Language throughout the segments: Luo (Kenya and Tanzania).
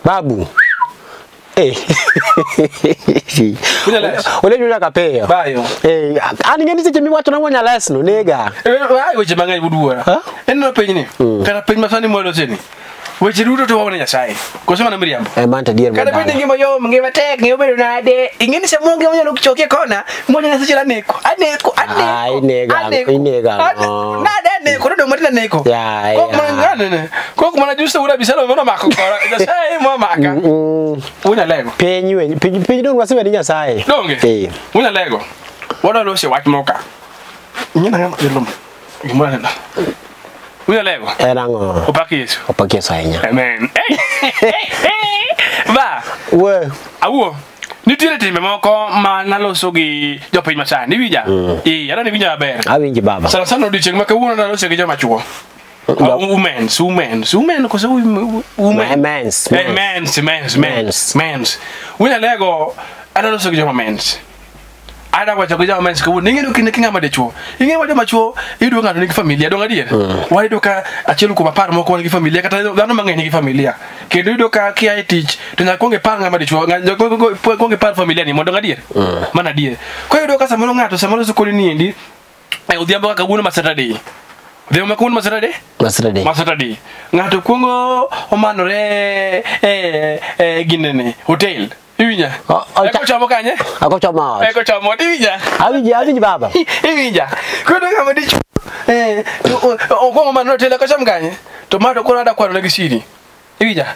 Babu. Ole jula kapeyo. Bayo. Ani ngeni seche miwacho na wonya lesno nega. Weche mang'eny buduora. En no penyni. Kana peny masani modo sini. Weche duto to waone Nyasaye. Koso mana miriambo. Manta dier kada peny ngima yo ngima tek ngima bedo nade. Ingeni se monge onyalo choke kona. Monya na seche la neko. Ai nega. Nade neko do matina neko. Kok mana justo ura bisalo mono mako kora. Nyasaye mo maka. Una lego. Peny don wasiwe ni Nyasaye. Donge. Una lego. Wala lo se wach moka. Nyina ngama ilum. Gimana na. Una lego. Erango. Opaki Yesu. Opaki Yesu ainya. Amen. Va. We. Awo. Nitiere time moko ma naloso gi jopiny masani wija. Ara ni winja ber. Awinji baba. Sana odiochieng' ma kawuono naloso gi joma chuo. Women. Koso men's. Winja lego analoso gi joma men's. Ada wacho go jama men's kawuono ingeno kinde kinga made chuo. Ingeno wacho machuo idu ng'ato nigi familia donga dier. Waido ka achiel kuom apar moko nigi familia kata dhano mang'eny nigi familia. Kendo idu ka kia tich to nyaka konge par ng'ama dichuo konge par familia ni mondo ngadier. Mana dier. Ko idu ka samoro ng'ato samoro sukuli ni endi odhiambo kaka kawuono ma Saturday. Odhiambo kawuono ma Saturday. Ng'ato kuongo omanore ginene hotel. Iwinja. Eko chamo kanye? Ako chamo. Eko chamo iwinja. Awinji baba. Iwinja. Kuno kama dicho. Okongo manno tele ko cham kanye. Tomato ko nada kwano gi siri. Iwinja.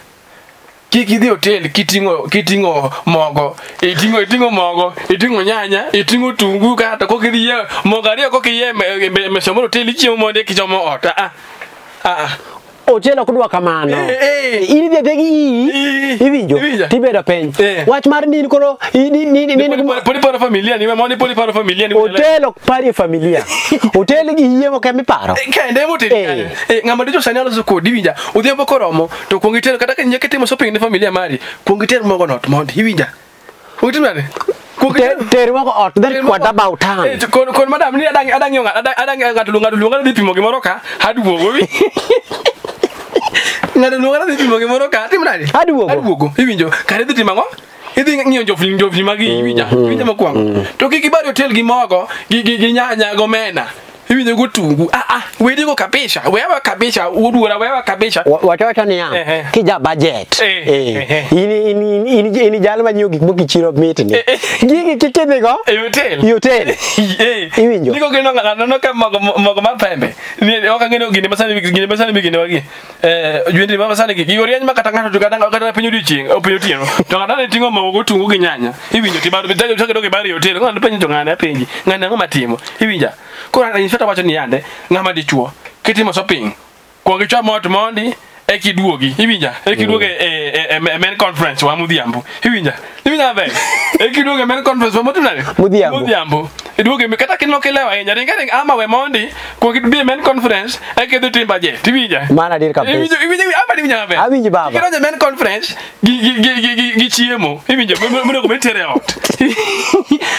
Kiki dhi hotel kitingo mogo. Itingo mogo, itingo nyanya, itingo tungu kata ko kidhi mogo ariyo ko kiye me somo hotel chiemo monde kichomo ot. Hotel okudwa kamano. Ini bebe gi iwinjo. Tibedo peny. Wach mar nini koro poli paro familia ni moni poli paro familia ni. Hotel ok pari familia. Hotel gi yie mo kemi paro. Kende motel. Ng'ama dicho sani aloso kodi winja. Odhiambo koromo to kuongitero kata ka nyake timo shopping ne familia mari. Kuongitero mogo not mondo iwinja. Kuongitero Ter moko ot that what about town. Kon madam ni adang ng'ato dhi pimo gimoro ka aduogo wi. Ng'ato luonga dhi pimo gimoro ka tim nade? Aduogo. Iwinjo kare dhi timo ang'o? Idhi ng'iyo jofni magi winja mokwongo. To kik ibari hotel gi mogo gi nyanya gomena. Iwinjo gotungu. Wedi go kabisha. Wewe kabisha uduora wewe kabisha. Wacha ni ya. Kija budget. Ini jalo manyo gik moki chiro mitni. Gigi kikidhi go? Hotel. Iwinjo. Niko gino ng'ano ka mogo mapembe. Ni okang'eno gine masani bigine wagi. Jwendi masani gi orieny makata ng'ato to kata penyo dichieng' openyo tieno. To ng'ato ne tingo mogo gotungu gi nyanya. Iwinjo tibaro bitago doge bari hotel. Ng'ato penyo to ng'ane penji. Ng'ane ang'o matimo? Iwinja. Kora infata wacho ni yande ng'ama dichuo kitimo shopping kuongi chamo ot mondi ekiduogi iwinja ekiduoge men conference wa mudhiambo iwinja be ekiduoge men conference wa mudhiambo iduoge kata kinno kilewa enya ringere ama we mondi kuongi bi men conference ekedhi tim budget iwinja mana dir kabisa iwinja be awinji baba kiro men conference gi chiemo iwinja mino ko metere ot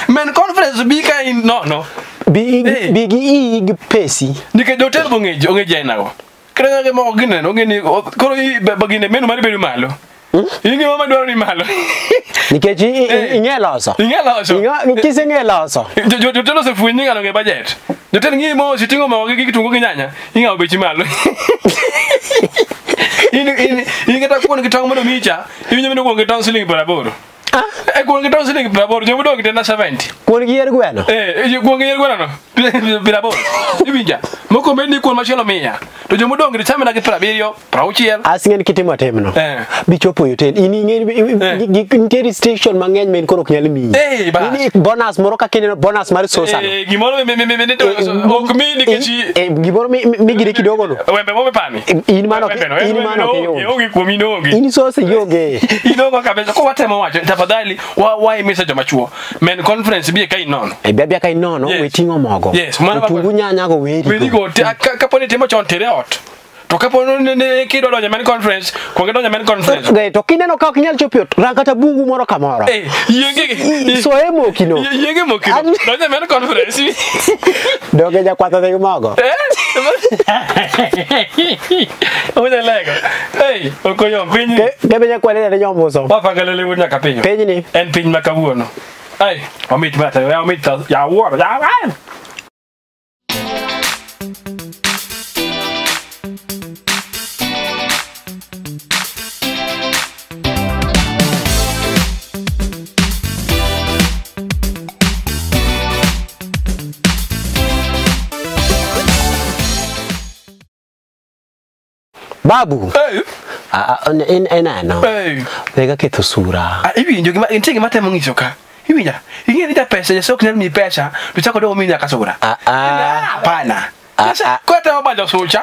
men conference bi ka no bigi pesi nike hotel onge jenago krenga ke mo gineno ngeni koro bagine menu mari bedo malo ingi mama dwaro ni malo nikechi ingeloso nikise ngeloso jotelo se fuini ngalo nge budget jotelo ngi mo sitingo mo gi kitungu gi nyanya inga obechi malo ini kata kuon kitang modo micha iwinjo meno kuon kitang siling 80 kuon kitang siling 80 jomo dog tena 70 kuon gi yer gweno kuon gi yer gweno no 80 iwinja moko meni kuon machielo 100 to jomo dong gi chame na gi 70 60 asingen kitimo temno bichopo hotel ini ngeri station mang'eny men koro nyalo mi ini bonus moro ka kineno bonus mar sosa gimoro ok mi nikechi gimoro mi gire kidogo no wembe mo pani in mano ke yogi kuomi nogi ini sosa yoge inogo kabisa ko watemo wacho tafadhali why message machuo men conference bi kai nono bia kai nono wetingo mogo tungu nyanya go weri go kaponi temo chon tere ot to kapo ne kido donjo men conference ko donjo men conference to kineno ka ok nyal chopo kata bungu moro kamoro yenge so emo kino yenge mokino donjo men conference doge ja kwata de mago oye lego hey okoyo pinyi ke benya kwale de nyomuso wa pagalele wunya kapinyo pinyi ni en piny makawuono hey omit mata ya omit ya wuoro ya babu no lega ketho sura iwinjo gima intige matemo ngiso ka iwinja ingeni ta pesa ya sok ni pesa tuchako do mimi akasura hapana sasa kwata obajo socha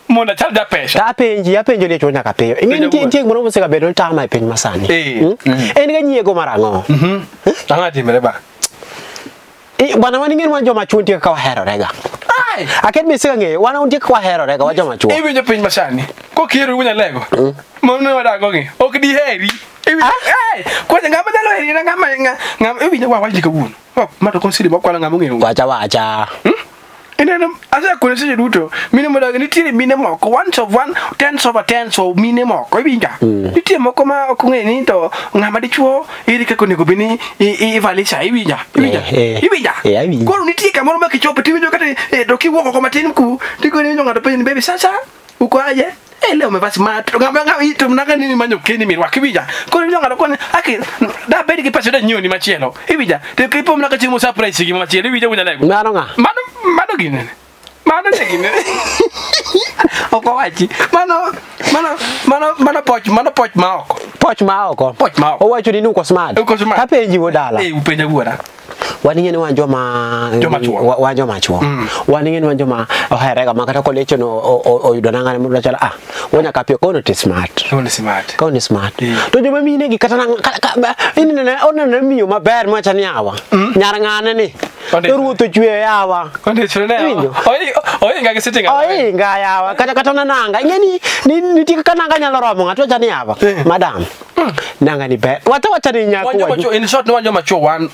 mona chal da pesa apenjo le chonya kapeyo ingeni tie ngoro museka bedo tama e piny masani en ga nyiego marango tangati mereba bwana wani ngeni wanjo machunti ka wahero rega aket misika nge wana untie kwa hero rega wajo machuo iwinjo piny masani ko kiro wunya lego mono wadago gi ok di heri ko ngama dalo heri ngama iwinjo wa waji ka wuon mato konsidi makwala ngama ngeyo wacha ineno asa ko se duto mine mo daga nitire mine moko 10 so mine moko ibinja nitire moko ma ok ngeni to ngama dichuo iri ka konego bini i valisa ibinja ko nitire kamoro ma kichopo tiwinjo kata do kiwoko ko matin ku tiko ni ngado pe ni baby sasa uko aje leo umevaa smart ngamba itu mnaga nini manyo keni mirwa kibija ko ni ngado ko aki da bedi ki pesa da nyoni machielo ibija te kipo mnaga chimu surprise gi machielo ibija wunya lego mano gine oko wachi mano poch maoko o wacho ni nuko smart apenji wodala upenja guora waningeni wanjo machuo waningeni wanjo ma oherega makata kolecho no oyudo nangane mudo chala wonya kapio kono ti smart kono smart to joma mine gi kata inene onene miyo maber macha ni awa nyar ngane ni ruto chwe yawa konde chwe oyi ngage sitting oyi nga yawa kata nanga ngeni ni tika nanga nyalo romo ngato cha ni awa madam nanga ni be wata ni nyaku wanjo in short no wanjo machuo why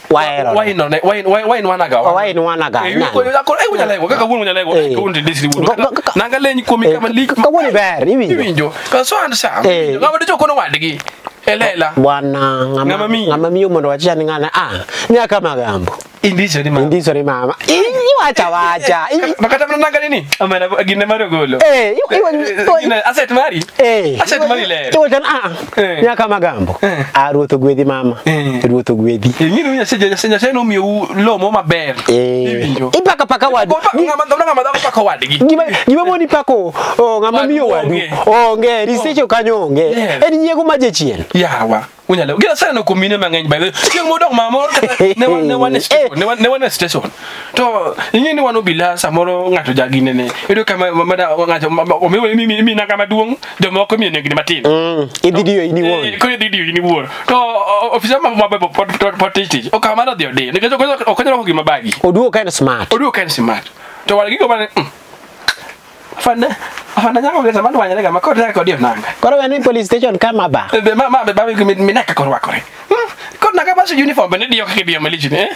wanaga ko wunya lego kaka wunya lego ko ndi disri wudo nanga lenyi komi kama liko ko woni ber iwinjo ka so anda sa ngaba de choko no wadigi elela bwana ngama miyo mondo wachani ngana nyaka magambo indizo ni mama wacha makata mnanga nini amana gine marogolo asset mari le to jan nyaka magambo ruoto gwedhi mama ruoto gwedhi ngini unya seja no miyo lomo maber iwinjo ipaka wadu ngama paka wadigi gima moni pako ngama miyo wadu onge risecho kanyo onge en nyiego majechien yawa unya leo gila sana ko mine mangeny by the chieng modok mamor kata ne wane station to ingeni wano bila samoro ngato jagine ne edo kama mada ngato mimi na kama duong jomoko mine ngini matin ididio ini won ko ididio ini won to ofisa mama potiti o kama na dio de ngejo ko ko gima bagi oduo kind smart to wala gigo bane afana nyako ngeza mandu wanyale kama kota ko dio nanga koro wani police station kama ba minaka korwa kore ko naga basu uniform bane dio kake dio malichi ne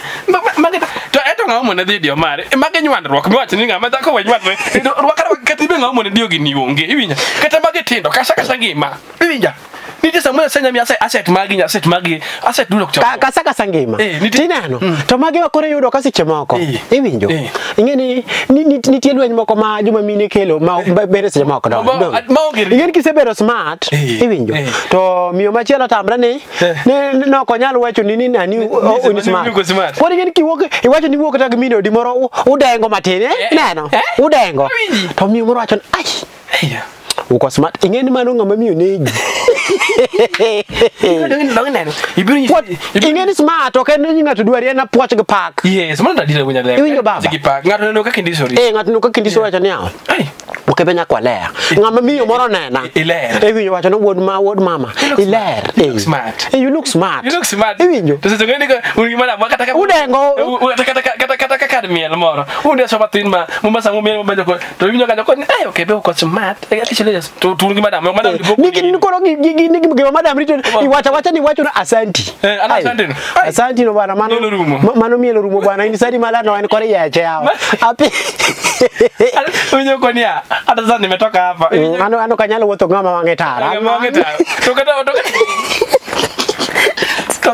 mageta to eto ngamo na dio mare mage nywandruok mi wacho ni ngama dhako wanywandre rwakara katibe ngamo na dio gini onge iwinya kata mage tindo kasa ngima iwinja niti samuel senya mi asset magi dulo kucha kasa ngima tinano to mage wakore yudo kasi chemoko iwinjo ingeni nitie lweny moko ma joma mine kelo ma bere seche moko do ingeni kisebero smart iwinjo to miyo machielo tamre ni no konyal wacho ni nani oni smart ko ingeni kiwuok iwacho ni wuok tag mino di moro udengo matin neno udengo to miyo moro wacho ai uko smart ingeni mano ngama miyo negi Dong neno. Ingeni smart okay ni ngatu dwari na puoch gi pak. Yes, mana dira wunya le. Iwinjo baba. Gi pak. Ngatu neno ka kindisori. Ngatu neno ka kindisori acha niao. Okebenya kwa ler. Ngama miyo moro nena. Iler. Iwinjo wacho no wod mama. Iler. Smart. You look smart. You look smart. Iwinjo. To se ngeni ka ngimana kata ka udengo. Kata ka miel moro. Unde so patin ma mumasa miel mo ko. To iwinjo ka ko okay be ko smart. To ngi madam niki koro niki madam rito iwacha ni wacho na asanti. Asante. Asante no bana mano mielo rumo bana ini sadi mala no en kore yache yao. Api. Unyo ko nia. Hata sasa nimetoka hapa. Ano kanyalo woto ngama wangetara.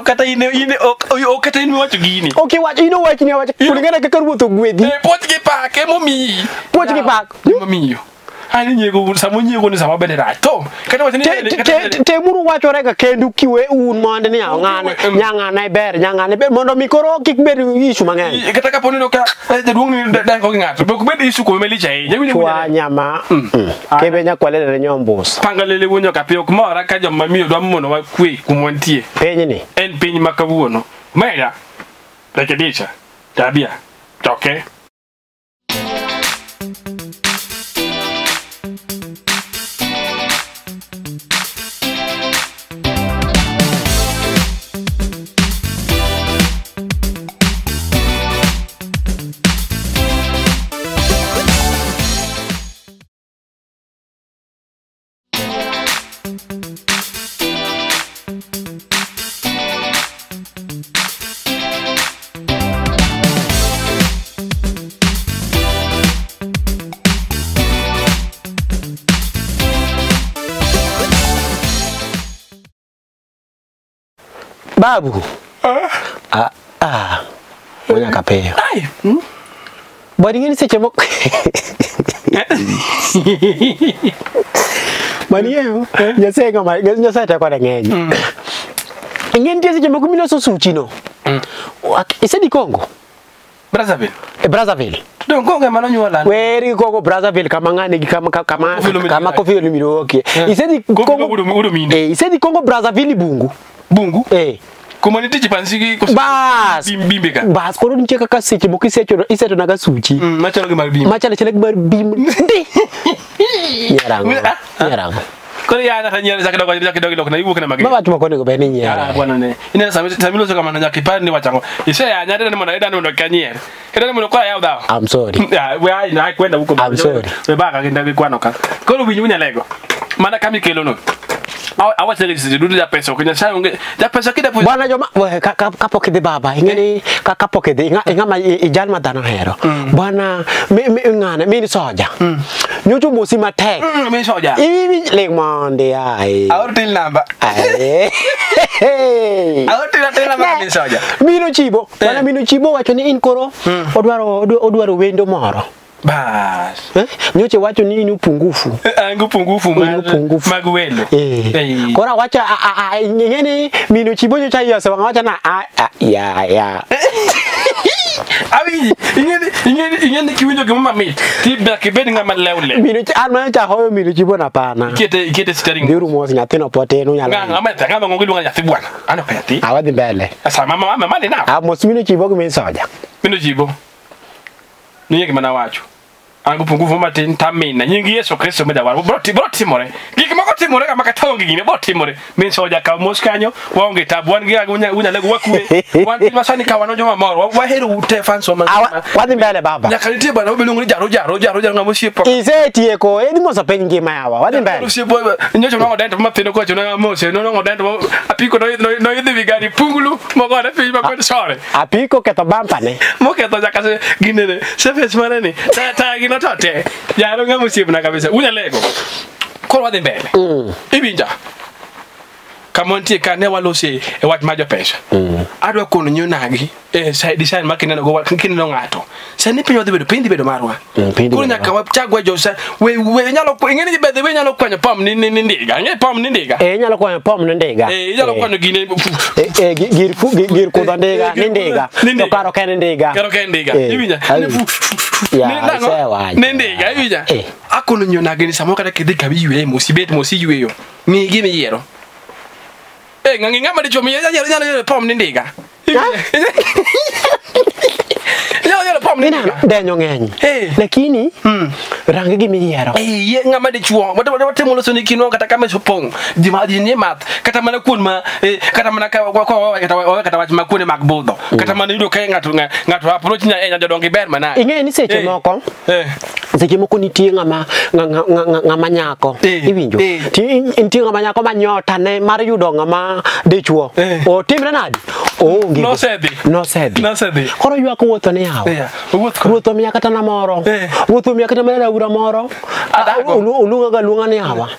Kata ini kata ini wacho gini. Okay, wacho ino wacho ni wacho kulingana kaka wuotho gwedhi. Poch gi pak emomi. Poch gi pak. Emomi. Ani nyego samo nyego ni sama bede rato. Kata wacho ni te muru wacho rega kendu kiwe un monde ni ngane nyangane ber mondo mikoro kik bed isu mang'eny. Kata kaponi no ka jaduong ni dan ko ng'ato. Bok bed isu ko meli chai. Chwa nyama. Kebe nya kwale ne nyombus. Pangalele wonyo ka pio kumora ka joma miyo dwa mono wa kwe kumontie. Penyi ni. En piny makawuono. Mera. Rekedicha. Tabia. Toke. Babu. Monya kapeyo. Ai. Bodi ngini seche moko. Maniyo. Nyase ngama, nyase ta kwa ng'eny. Ngeni tie seche moko miloso suchi no. Ise di Congo. Brazzaville. Brazzaville. Don Congo mano nyuola. Weri Congo Brazzaville kama ngani kama Koffi Olomide. Ise di Congo. Ise di Congo Brazzaville bungu. Komuniti chipansiki bas bimbika. Bas kono nche kaka seche moko iseto naga suchi. Machalo gi mar bim. Machalo chele gi mar bim. Nyarango. Kore ya na nyere zakidogo na ibuke na magi. Baba tuma kone go bene nyera. Bwana ne. Ina samilo so kama na nyakipani wachango. Ise ya nyade na mona eda no kanyere. Eda no kwa ya udao. I'm sorry. Yeah, we are na kwenda huko. I'm sorry. We baka kinda kwanoka. Koro binyunya lego. Mana kami kelo no. Awa sele dudu ya pesa kwenye saa unge ya pesa kida po bwana joma kapoke de baba ingeni kapoke de ngama ijal madana hero bwana ngana mini soja nyutu musi matek mini soja ibi le monde ai awtil namba awtil namba mini soja mino chibo bwana mino chibo wacho ni in koro odwaro wendo moro bas nyoche wacho ni inu pungufu pungufu magwelo kora wacha ngene mino chibo nyocha yose wacha na ya Abi ingeni kiwinjo ke mama mi tiba ke bedi ngama lewle mino ana cha hoyo mino chibo na pana kete steering ndiru mosi nyathino pote no nyala ngama ngongilunga nyathi bwana ana payati awadhi mbele asa mama mali na amos mino chibo ke soja mino chibo niye ke mana wacho angu pungufu matin tamina nyingi Yesu Kristo meda waro broti more giki mako timore kama katongi gine boti more min soja ka moskanyo waonge tabuan gi unya lego wakwe wanti masani ka wanojo mamoro wa heru ute fanso ma wadhi mbele baba nyakaliti bana obelungu jaro ngamo siepo izetie ko edi mosa pengi mawa wadhi mbele siepo nyocho ngo dento mapendo ko chona mose no ngo dento apiko no yidhi vigari pungulu mogo na fi mako sore apiko keto bampa ne mo keto jakase gine sefes marani ta gino tote jaro ngamo siep na kabisa unya lego ko wadhi mbele ibinja kamontie ka ne walose e wach ma jo pesa adwa kono nyonagi design ma kineno go kineno ngato sani pinyo dhi bedo marwa kuro nyaka wachagwa josa we nyalo ngeni bedhe we nyalo kwanyo pom ni ndiga nge pom ni ndiga nyalo kwanyo pom ni ndiga nyalo kwanyo gine gir kudha ndiga ni ndiga to karo ken ndiga ibinya ni ndiga ibinya akono nyonagi ni samo kata kidhi kabiwe mosibet mosiyweyo ni gimi yero ngangi ngama dicho mi nyalo pom ni ndiga nyalo pom ni ndiga denyo ngeny lakini rangi gimi yero ngama dicho watemo loso ni kino kata kama sopong di ni mat kata mana kun ma kata mana kata wach makune mag budho kata mana yudo kai ngato approach nya enya jodongi ber mana ingeni seche moko seche moko nitie ngama nyako iwinjo nitie ngama nyako manyota ne mar yudo ngama dichuo o timre nadi no sedi koro ywak wuotho ni yawo wuotho miya kata na moro wuotho miya kata mana ura moro ulunga ni yawa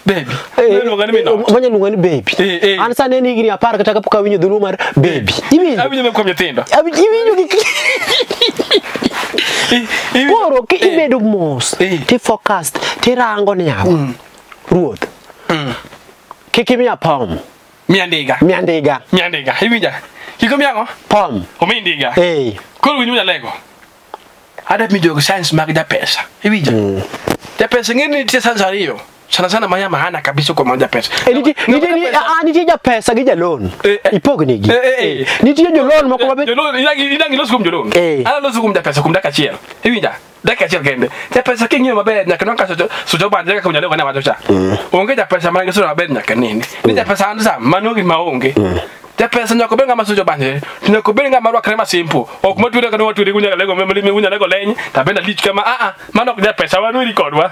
manya lunga ni baby an sane ni gini apar kata kapok awinjo dhulu mar baby awinjo kwa nyithindo koro ki ibedo mos ti focused ti rango ni yawa ruoth kikimiya pom miandiga ibija kiko miango pom omindiga koro winyunya lego ada mi jogo science mag da pesa ibija da pesa ngeni ti sansario sana maya mahana kabisa kwa moja pesa niti ja pesa gi ja loan ipogni gi niti jo loan moko mabe jo loan idangi lo skum jo loan ala lo skum da pesa kum da kachiel ibija da kachiel kende da pesa kinyo mabe nyaka non kaso so banje ka kunyalo kana wacha onge da pesa mangi so mabe nyaka nini ni da pesa anza manogi maonge da pesa nyako benga masujo banje nyako benga marwa krema simple okuma tude kana watu kunya lego mimi kunya lego lenyi tabenda lich kama mano da pesa wanu record wa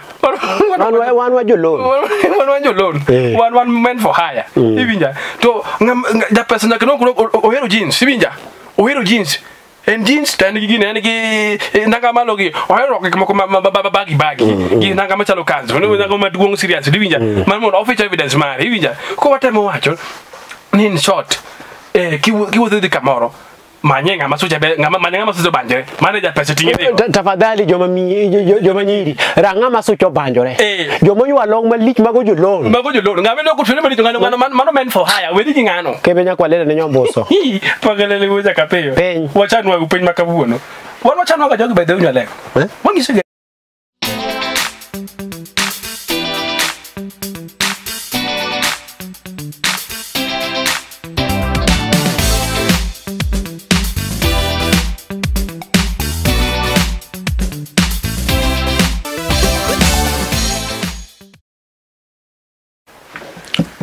wan jo loan one meant for hire ibinja to da pesa nyako no ohero jeans ibinja ohero jeans en jeans tani gine en gi nanga malogi ohero ko bagi gi nanga machalo kanzo no nanga maduong serious ibinja man mon official evidence mari ibinja ko watemo wacho ni in short kiwuotho dhi kamoro manye ngama suja be ngama masujo banjore manager pesa ting'e tafadhali joma nyiri ranga masucho banjore joma ywa long malich mago jo loan ngame no kutune mali ngano mano men for hire wedi gi ngano kebe nya kwalele ne nyomboso pagelele wuja kapeyo wachanwa upeny makabuono wan wachanwa ga jogi bedhe unya leko wangiso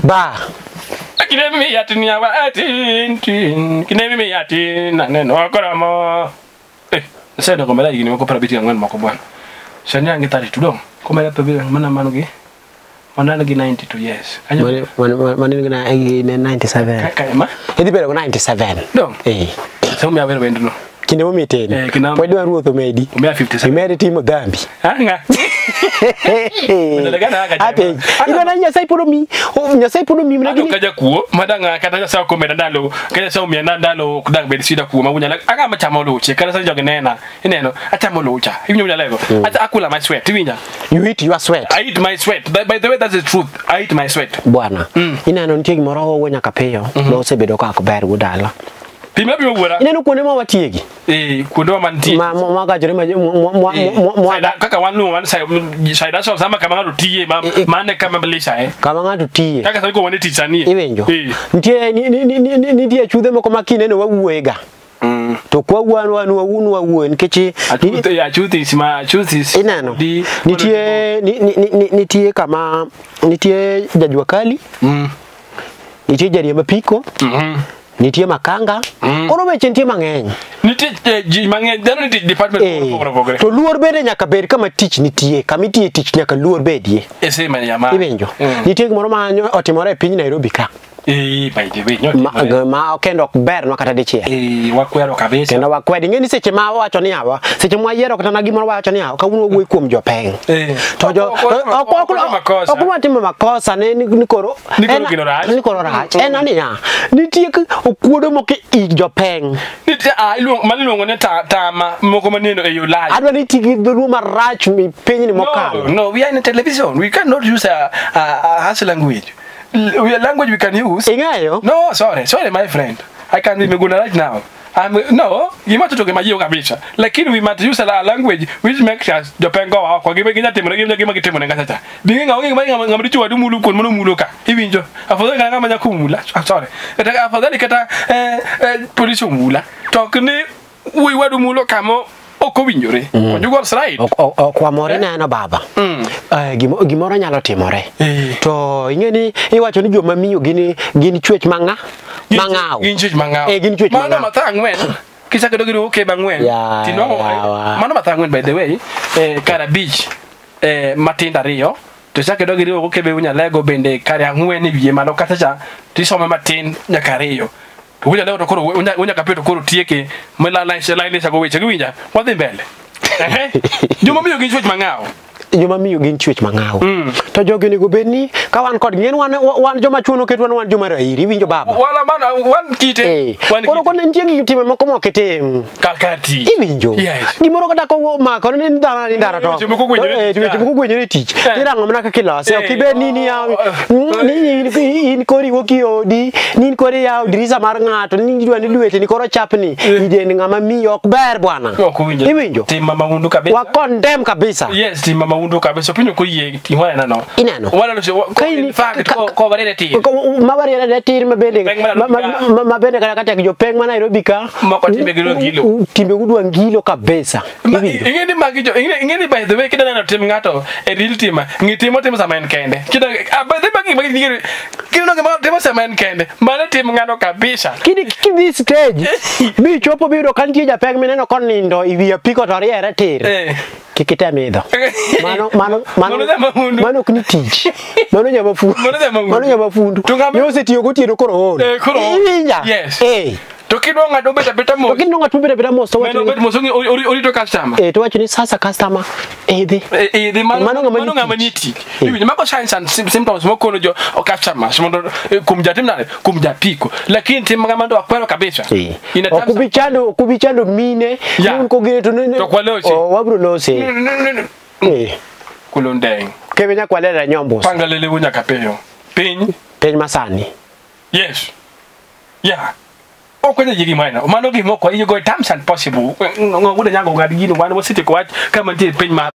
ba kinemi yatinya wa kinemi yati na neno akoramo sasa ko mala yini ko para biti ngwan mako bwan sanya ngi tari tudong ko mala to bi mana manugi mana ngi 92 years mana ngi na 97 kaka ma edi bere ko 97 dong so mi avere wendo no kinde mo miteni poi dwa ruotho medi mi 57 imere timo dhambi nga ino na nyasai podo mi mnegi kaja kuo madanga kata sa ko medandalo kaja sa mi ndalo kudang be sida kuo magunya aga machamo loche kala sa joge nena ineno achamo locha ibinyo lego ata akula my sweat ibinya you eat your sweat I eat my sweat by the way that's the truth I eat my sweat bwana inano ntiegi moro wo nyaka peyo no sebedo ka ko ber gudala pima bi wora ineno kuone ma watiegi kuone ma manti ma ga jore ma kaka wanu wan sai da so sama kama ngado tiye mane kama belisha kama ngado tiye kaka sai ko wani tichani iwenjo ntie ni dia chudhe moko makine no wawuega to kwa wanu wawuen kechi chuthi inano nitie kama nitie jajwa kali nitie jari mapiko nitie makanga oro weche nitie mang'eny nitie ji mang'eny dano nitie department pogore to luor bende nyaka ber kama tich nitie kama itie tich nyaka luor bedie ese manyama ibenjo nitie gimoro ma otimore e piny Nairobi ka by the way ma okendo ok ber no kata dichiel wakwero kabisa kendo wakwedi ng'eni seche ma wacho ni awa seche ma yiero kata na gimoro wacho ni awa kawuono wuoyi kuom jopeng to jo ok watimo makosa ni koro gino rach en aniya nitie okuodo moko i jopeng nitie iluongo ni tama moko maneno e yo live adwa ni tigi dholuo marach mi pinyni mokalo no we are in television we cannot use a harsh language language we can use ingayo no sorry my friend I can't even go right now no you must talk maji kabisa lakini we must use a language which makes us jopengo wa kwa gibe ginya timo gima gitimo nga sasa bingi ngamri chuwa dumulu kon mono muluka ibinjo afadhali kana manya kumula sorry afadhali kata police mula tokni we wadu mulo kamo oko winjore konjugo slide kwa more neno baba gimoro nyalo timore to ingeni iwacho ni joma miyo gini chwech mang'aw gin chwech mang'aw gin chwech mang'aw matangwen kisaka dogiro oke bangwen tinongo mano matangwen by the way kara beach matinda riyo to saka dogiro oke be unya lego bende kara angwen wiye malo kata cha tisome matin nyaka riyo unya leo to koro unya kapeto koro tieke mela line sa go weche gwinja wadhi mbele joma miyo gin chwech mang'aw joma miyo gin chwech mang'aw to jogi nigo bedni ka wan kod ngien wan joma chuno ket wan joma rairi winjo baba wala mana wan kite koro kon nitie gi time moko mokitim kalkati iwinjo gimoro kata ko mako ni ndara to weche moko gwenyore tich irango mana kaka ilose ok ibed ni yaw ni in kori woki odi ni kori yaw dirisa mar ng'ato ni dwa ni lwete ni koro chapni iden ng'ama miyo ok ber bwana iwinjo tim mama undu kabisa wa condemn kabisa yes tim mama undu kabisa pinyo ko yie timwana nano ineno wala no in fact ko barere tir ma barere tir mabende kata jopeng ma Nairobi ka mako timbe gudwa ngilo kabisa ingeni magijo ingeni by the way kidana tim ngato e real team ngitimo tim sama en kende kida by the way ngiri kino ngama tim sama en kende mane tim ngano kabisa kidi stage bi chopo biro kantie japeng meneno konindo iwi apiko to riere tir kikita midho mano kuni tich mano nyama fundu yose tiyo gotieno koro on iwinja to kidwa ngado beta mo to kidwa ngado beta mo so wacho mo songi orito customer to wacho ni sasa customer edhi mano ngama niti ibi mako signs and symptoms mo kono jo customer mondo kumjatim nale kumjapiko lakini tim ngama ndo akwero kabisa ina kubichando mine ko gire to kwaloche wabro lose kulondeng kebenya kwalera nyombos pangalele wunya kapeyo piny masani yes yeah okwenye jigi maina mano gi moko you go terms and possible ngude nyango ngadi gino wan wasite ko wach kama tie piny ma